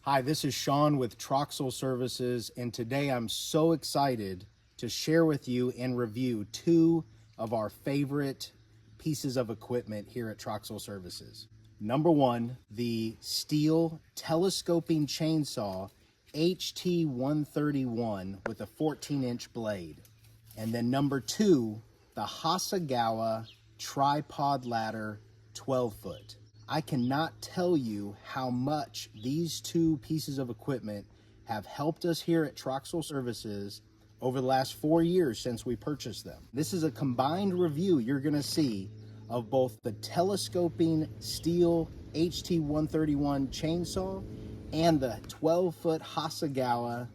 Hi, this is Sean with STIHL Services, and today I'm so excited to share with you and review two of our favorite pieces of equipment here at STIHL Services. Number one, the STIHL telescoping chainsaw HT131 with a 14-inch blade. And then number two, the Hasegawa tripod ladder 12-foot. I cannot tell you how much these two pieces of equipment have helped us here at STIHL Services over the last 4 years since we purchased them. This is a combined review you're gonna see of both the telescoping STIHL HT131 chainsaw and the 12-foot Hasegawa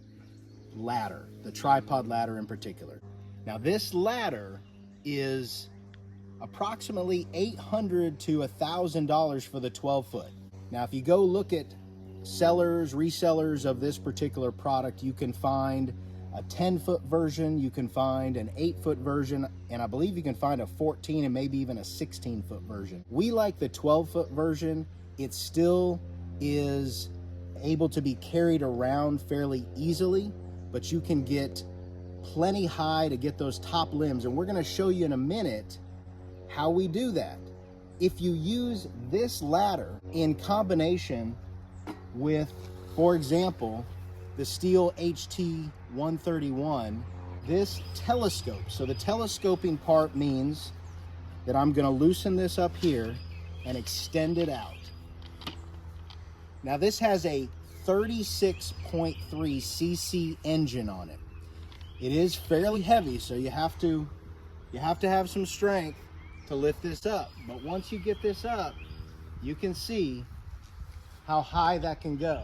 ladder, the tripod ladder in particular. Now this ladder is approximately $800 to $1,000 for the 12-foot. Now, if you go look at sellers, resellers of this particular product, you can find a 10-foot version, you can find an 8-foot version, and I believe you can find a 14 and maybe even a 16-foot version. We like the 12-foot version. It still is able to be carried around fairly easily, but you can get plenty high to get those top limbs, and we're gonna show you in a minute how we do that. If you use this ladder in combination with, for example, the STIHL HT131, this telescope. So the telescoping part means that I'm gonna loosen this up here and extend it out. Now this has a 36.3 cc engine on it. It is fairly heavy, so you have to have some strength to lift this up. But once you get this up, you can see how high that can go.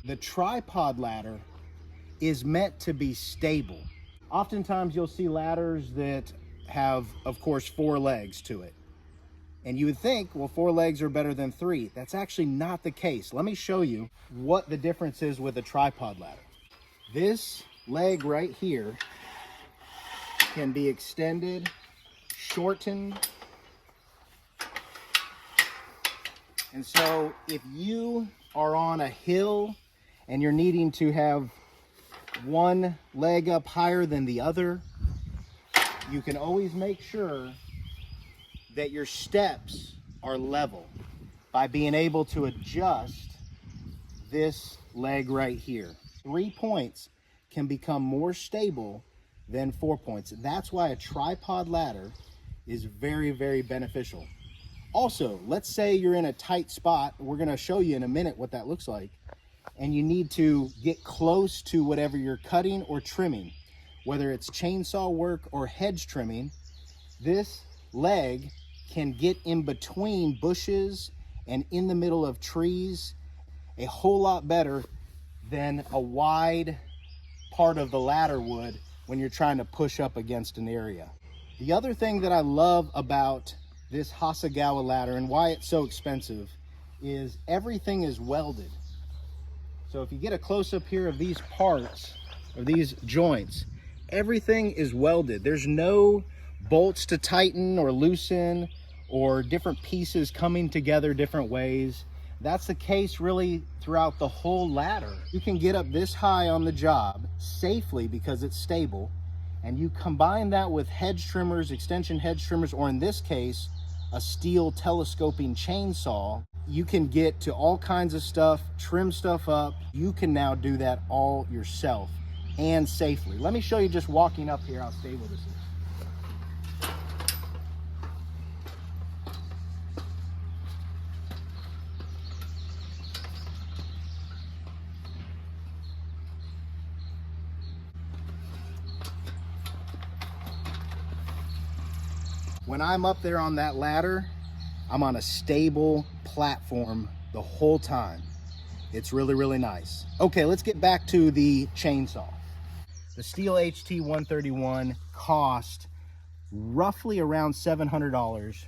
The tripod ladder is meant to be stable. Oftentimes you'll see ladders that have, of course, 4 legs to it. And you would think, well, 4 legs are better than 3. That's actually not the case. Let me show you what the difference is with a tripod ladder. This leg right here can be extended, shortened. And so if you are on a hill and you're needing to have one leg up higher than the other, you can always make sure that your steps are level by being able to adjust this leg right here. 3 points can become more stable than 4 points. That's why a tripod ladder is very, very beneficial. Also, let's say you're in a tight spot. We're gonna show you in a minute what that looks like. And you need to get close to whatever you're cutting or trimming, whether it's chainsaw work or hedge trimming. This leg can get in between bushes and in the middle of trees a whole lot better than a wide part of the ladder would when you're trying to push up against an area. The other thing that I love about this Hasegawa ladder and why it's so expensive is everything is welded. So if you get a close-up here of these parts, of these joints, everything is welded. There's no bolts to tighten or loosen or different pieces coming together different ways. That's the case really throughout the whole ladder. You can get up this high on the job safely because it's stable, and you combine that with hedge trimmers, extension hedge trimmers, or in this case, a STIHL telescoping chainsaw. You can get to all kinds of stuff, trim stuff up. You can now do that all yourself and safely. Let me show you just walking up here how stable this is. When I'm up there on that ladder, I'm on a stable platform the whole time. It's really, really nice. Okay, let's get back to the chainsaw. The STIHL HT131 cost roughly around $700,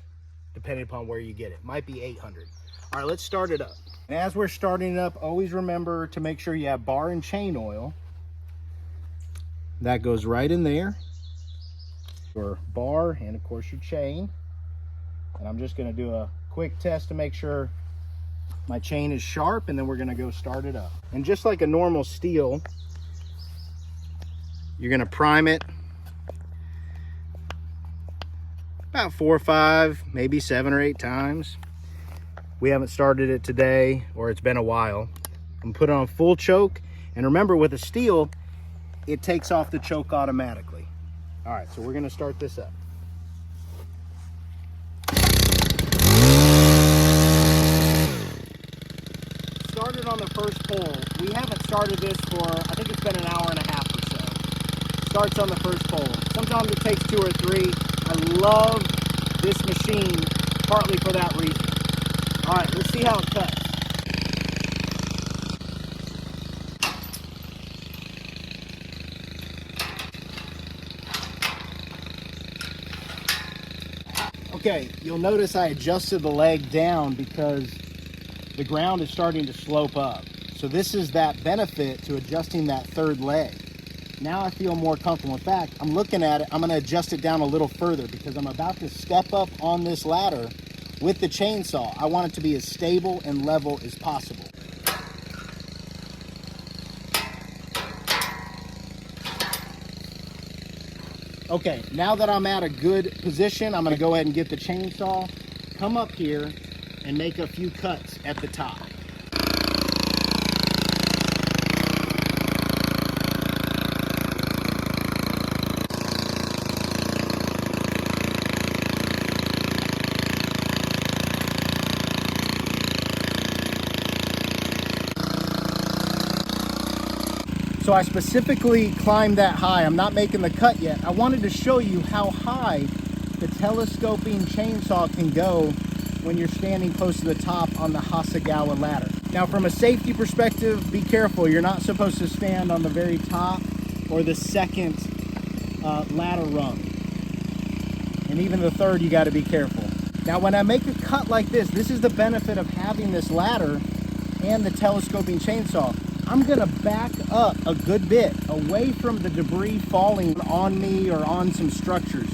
depending upon where you get it. Might be $800. All right, let's start it up. And as we're starting it up, always remember to make sure you have bar and chain oil. That goes right in there. Your bar and of course your chain. And I'm just going to do a quick test to make sure My chain is sharp, and then we're gonna go start it up. And just like a normal steel, you're gonna prime it about 4 or 5, maybe 7 or 8 times. We haven't started it today, or it's been a while. I'm put it on full choke, and remember with a steel, it takes off the choke automatically. All right, so we're gonna start this up. Started on the first pole. We haven't started this for, I think it's been an hour and a half or so. Starts on the first pole. Sometimes it takes 2 or 3. I love this machine partly for that reason. All right, let's see how it cuts. Okay, you'll notice I adjusted the leg down because the ground is starting to slope up. So this is that benefit to adjusting that third leg. Now I feel more comfortable. In fact, I'm looking at it, I'm gonna adjust it down a little further because I'm about to step up on this ladder with the chainsaw. I want it to be as stable and level as possible. Okay, now that I'm at a good position, I'm gonna go ahead and get the chainsaw, come up here, and make a few cuts at the top. So I specifically climbed that high. I'm not making the cut yet. I wanted to show you how high the telescoping chainsaw can go when you're standing close to the top on the Hasegawa ladder. Now from a safety perspective, be careful. You're not supposed to stand on the very top or the second ladder rung. And even the third, you gotta be careful. Now when I make a cut like this is the benefit of having this ladder and the telescoping chainsaw. I'm gonna back up a good bit away from the debris falling on me or on some structures.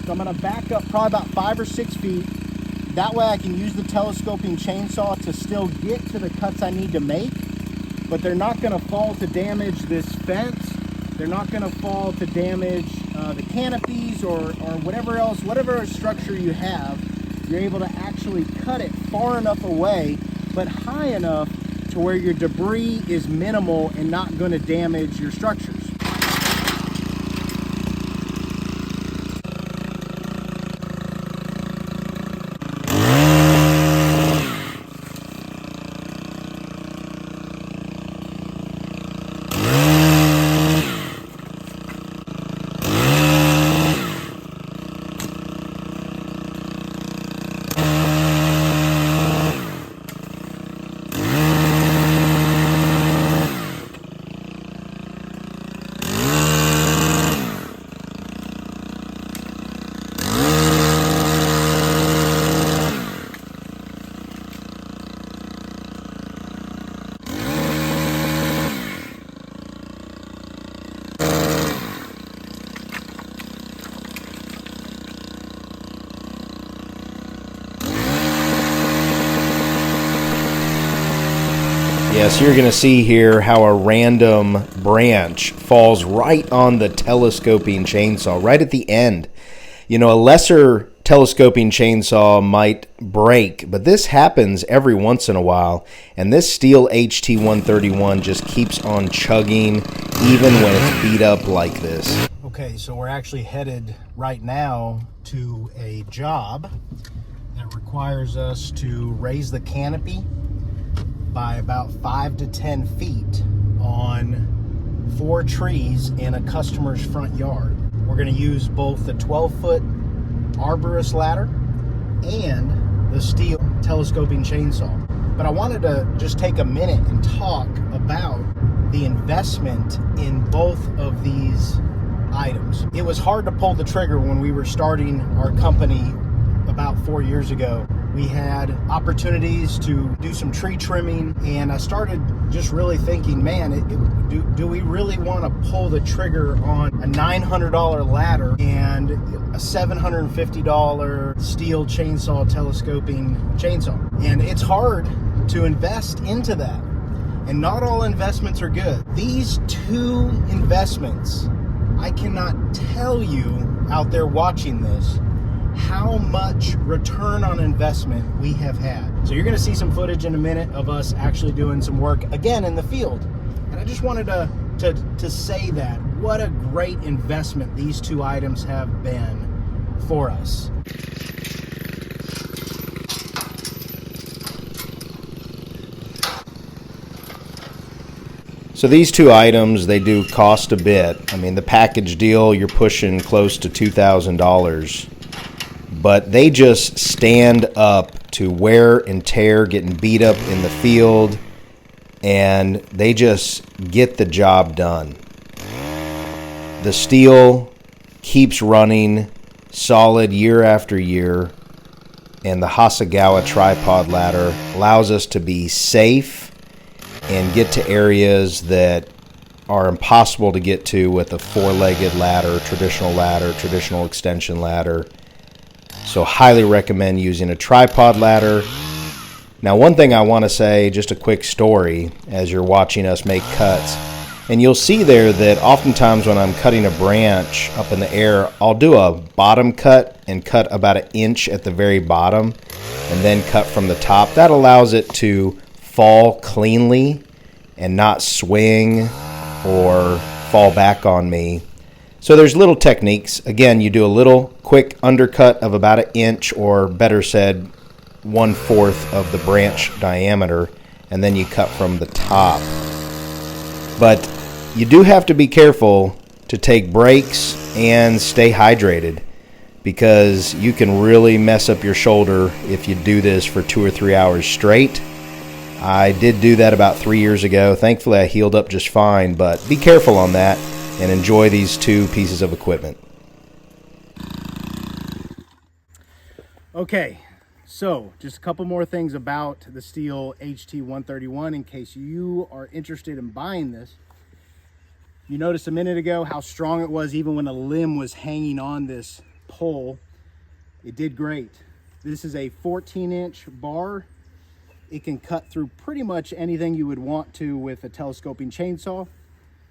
So I'm gonna back up probably about 5 or 6 feet. That way I can use the telescoping chainsaw to still get to the cuts I need to make, but they're not gonna fall to damage this fence. They're not gonna fall to damage the canopies or whatever else, whatever structure you have. You're able to actually cut it far enough away, but high enough to where your debris is minimal and not going to damage your structures. Yes, you're going to see here how a random branch falls right on the telescoping chainsaw, right at the end. You know, a lesser telescoping chainsaw might break, but this happens every once in a while, and this STIHL HT131 just keeps on chugging even when it's beat up like this. Okay, so we're actually headed right now to a job that requires us to raise the canopy by about 5 to 10 feet on 4 trees in a customer's front yard. We're going to use both the 12-foot Arborist ladder and the STIHL telescoping chainsaw. But I wanted to just take a minute and talk about the investment in both of these items. It was hard to pull the trigger when we were starting our company about 4 years ago We had opportunities to do some tree trimming, and I started just really thinking, man, do we really want to pull the trigger on a $900 ladder and a $750 steel chainsaw telescoping chainsaw? And it's hard to invest into that. And not all investments are good. These two investments, I cannot tell you out there watching this how much return on investment we have had. So you're gonna see some footage in a minute of us actually doing some work again in the field. And I just wanted to say that, what a great investment these two items have been for us. So these two items, they do cost a bit. I mean, the package deal, you're pushing close to $2,000. But they just stand up to wear and tear, getting beat up in the field, and they just get the job done. The steel keeps running solid year after year, and the Hasegawa tripod ladder allows us to be safe and get to areas that are impossible to get to with a four-legged ladder, traditional extension ladder. So highly recommend using a tripod ladder. Now, one thing I want to say, just a quick story as you're watching us make cuts. And you'll see there that oftentimes when I'm cutting a branch up in the air, I'll do a bottom cut and cut about 1 inch at the very bottom and then cut from the top. That allows it to fall cleanly and not swing or fall back on me. So there's little techniques. Again, you do a little quick undercut of about 1 inch, or better said, 1/4 of the branch diameter, and then you cut from the top. But you do have to be careful to take breaks and stay hydrated, because you can really mess up your shoulder if you do this for 2 or 3 hours straight. I did do that about 3 years ago. Thankfully, I healed up just fine, but be careful on that and enjoy these two pieces of equipment. Okay, so just a couple more things about the STIHL HT131 in case you are interested in buying this. You noticed a minute ago how strong it was even when a limb was hanging on this pole. It did great. This is a 14-inch bar. It can cut through pretty much anything you would want to with a telescoping chainsaw.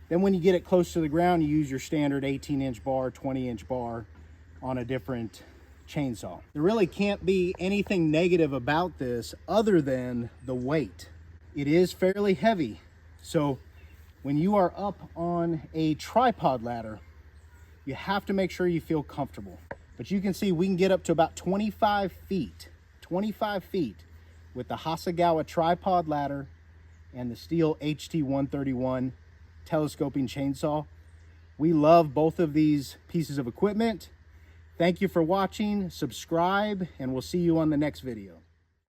Then when you get it close to the ground, you use your standard 18-inch bar, 20-inch bar on a different chainsaw. There really can't be anything negative about this other than the weight. It is fairly heavy. So when you are up on a tripod ladder, you have to make sure you feel comfortable. But you can see we can get up to about 25 feet with the Hasegawa tripod ladder and the STIHL HT131 telescoping chainsaw. We love both of these pieces of equipment. Thank you for watching, subscribe, and we'll see you on the next video.